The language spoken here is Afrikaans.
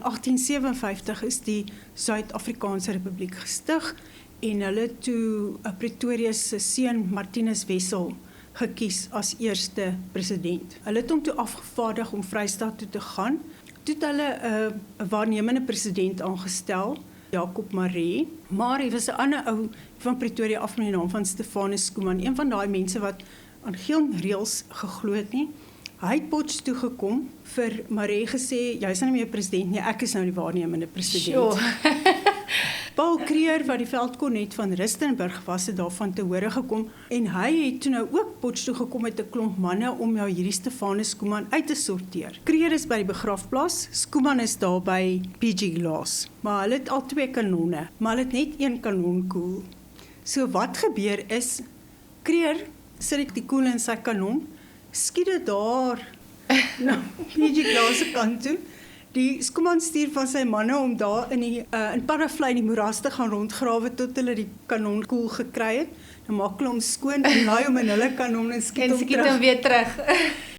1857 is die Suid-Afrikaanse Republiek gestig en hulle toe Pretoria se seun Martinus Wessel gekies as eerste president. Hulle het hom toe afgevaardig om Vrystaat toe te gaan. Toe het hulle 'n waarnemende president aangestel, Jacob Maree, maar hy was 'n ander ou van Pretoria af met die naam van Stefanus Schoeman, een van daai mense wat aan geen reëls geglo het nie. Hy het Potchefstroom toe gekom, vir Maree gesê, jy is nou nie meer president nie, ek is nou die waarnemende president. Sure. Paul Creer, wat die veldkornet van Rustenburg was, het daarvan te hore gekom, en hy het toe nou ook Potchefstroom gekom met 'n klomp manne om jou hierdie Stefanus Schoeman uit te sorteer. Creer is by die begrafplaas, Schoeman is daar by PG Glass, maar hulle het al 2 kanonne, maar hulle het net 1 kanonkoel. So wat gebeur is, Creer sit die koel in sy kanon, skiet dit daar na PG Glass se kant toe. Die Schoeman stuur van sy manne om daar in Parafly in die moeras te gaan rondgrawe tot hulle die kanon koel gekry het. Dan maak hulle hom skoon en laai hom in hulle kanon en skiet hom terug. Weer terug.